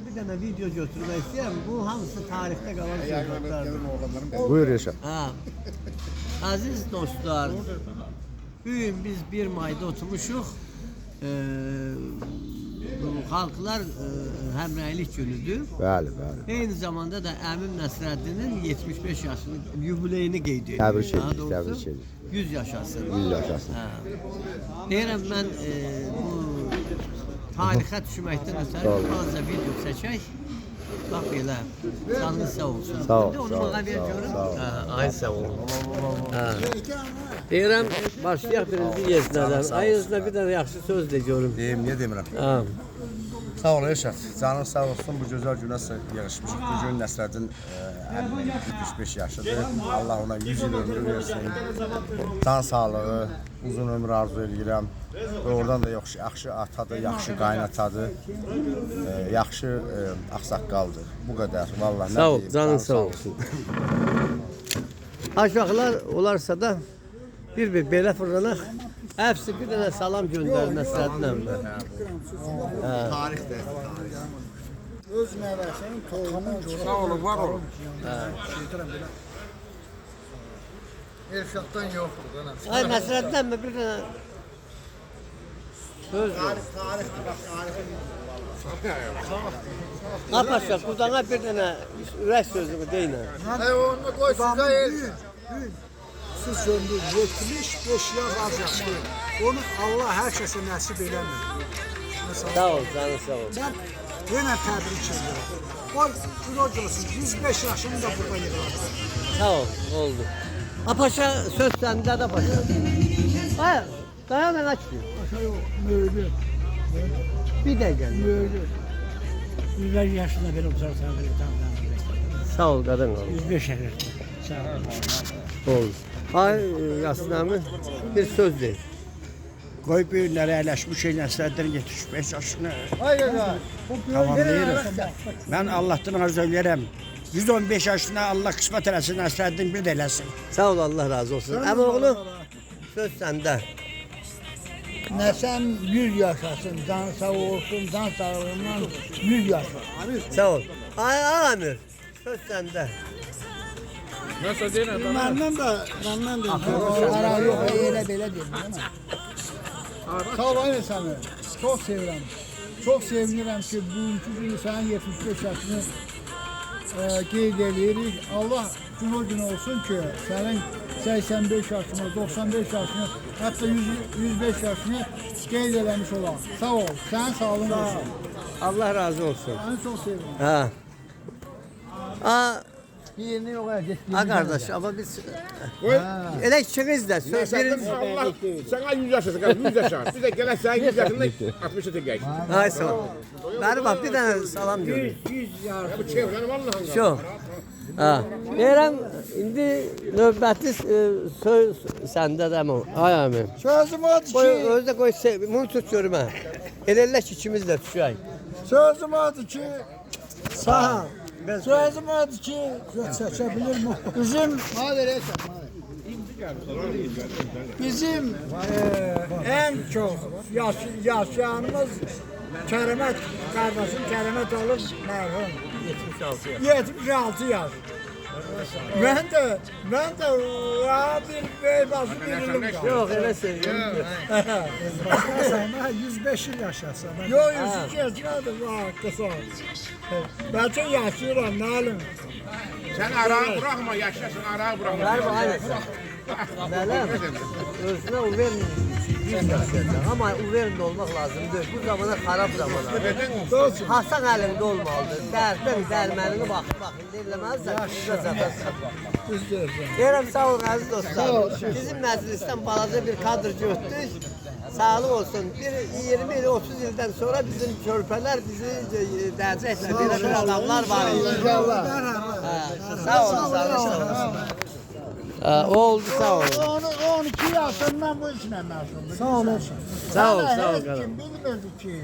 Bir tane video götürmek istedim. Bu hamısı tarihte kalan söhbətlərdir. Buyur Yaşar. Ha. Aziz dostlar, bugün biz 1 mayda oturmuşuq. Xalqlar Həmrəylik günüdür. Bəli, bəli. Eyni zamanda da Əmim Nəsrəddinin 75 yaşını yubileyini qeyd edir. Təbrik Daha edirik, doğrusu təbrik edirik. 100 yaşasın. 100 yaşasın. Ha. Deyirəm mən bu tarixə düşməkdən ötürü azca video çəkək. Bax belə. Canınız sağ olsun. Sağ ol, İndi onu sağ ol, bana ver sağ ol, görüm. sağ ol. Ay sağ olun. Ha. Deyirəm başlayaq birinci yeznədən. Ay yeznə bir dənə yaxşı söz de görüm. Deyim, niyə demirəm? Ha. Sağ ol Eşrəf. Canın sağ olsun. Bu gözəl günə yığışmışıq. Bu gün Nəsrəddin 75 yaşıdır. Allah ona 100 il ömrü versin. Can sağlığı, uzun ömür arzu edirəm. Oradan da yaxşı atadır, yaxşı qaynatadır. Yaxşı ağsaqqaldır. Bu qədər. Vallahi Sağ ol, canın sağ olsun. Aşağılar olarsa da bir belə fırlanaq. Hepsi bir tane salam göndərir Nəsrəddin əmmə. Tarixdir. Öz nəvəsinin toyunun Sağ olun, var olun. Erşaddan yoxdur da. Ay Nəsrəddin əmmə bir tane söz ver. Tarixdir, bax tarixdir. Qapaşa, qudana bir tane ürək sözünü deyin. Onu qoy sizə elsin. Siz göndür 75 yaş az yaşlı. Onu Allah hər kəsə nəsib eləmir. Sağ ol, canın sağ ol. Mən yenə təbrik edirəm. Qoy güroc olsun. 105 yaşını da burada yığılır. Sağ ol, oldu. Apaşa söz səndə də paşa. Ay, dayan mən açayım. Aşağı yox, möylü. Bir dəqiqə. Möylü. 105 yaşında belə oturarsan belə tam. Sağ ol, qadın ol. 105 yaşında. Sağ ol. Oldu. Ay Yasin əmi bir söz de. Qoy böyüklərə əyləşmiş Nəsrəddin 75 yaşını Hayır. tamamlayırıq. Mən Allahdan arzu edirəm. 115 yaşına Allah qismət eləsin, Nəsrəddin bir də eləsin. Sağ ol, Allah razı olsun. Əmi oğlu söz səndə. Ne sen 100 yaşasın, can sağ olsun, can sağlığından 100 yaşasın. Sağ ol. Ay Amir söz səndə. Məndən də ara yox, elə belə deyim, değil mi? Sağ ol, aynı səni. Çox sevirəm. Çox sevinirəm ki, bugünkü günü sənin 75 yaşını qeyd edirik. Allah gün olsun ki, sənin 85 yaşını, 95 yaşını, hətta 105 yaşını qeyd eləmiş olan. Sağ ol, sənin sağlığın olsun. Allah razı olsun. Səni çox sevirəm. Ha. Yerini yox, A kardeş ama biz elə ikiniz də söz birinci. Allah sana 100 yaşasın, 100 yaşa. Bir de gelen sen 100 yaşında 60'a tek. Ay sağ ol. Bari bak bir tane salam görün. 100 yaş. Ya bu çevrenin vallahi. Şu. Ha. Deyirəm indi növbəti söz səndə də mi? Ay amin. Sözüm odur Qoy ki, özdə qoy bunu tut görmə. Elə ki ikimiz də düşək. sözüm odur ki, sağ ol. Sözüm odur ki, çəkebilir mi? Bizim en çok yaşayanımız Kerimet kardeşim Kerimet olur merhum. 76 yaş. Ben de ya bir beybaşı birilim. Yox, elə söyləyəm. Sana 105 yıl yaşasın. Yok 102 yaşındadır bak kısa. Belki yaşıyorum ne alayım. Sen arağı bırakma, yaşasın arağı bırakma. Ver bu aynısı. Bələm, özünə o verin 100 yaşayacaq. Amma o verin olmaq lazımdır. Bu zamana xarab zamana. Hasan əlində olmalıdır. Dərmənini baxın, indi eləməzsən, sizə satarsın. Deyirəm, sağ olun, əziz dostlar. Bizim məclisdən balaca bir kadr götdük. Sağlıq olsun. Bir 20 il, 30 ildən sonra bizim körpələr bizi dəyəcəklər. Belə bir adamlar var. Sağ olun, sağ olun. Oldu, sağ olun. 12 yaşından bu işlə məşğuldur. Sağ olun. Sağ ol, sağ ol. Kim bilmirdi ki.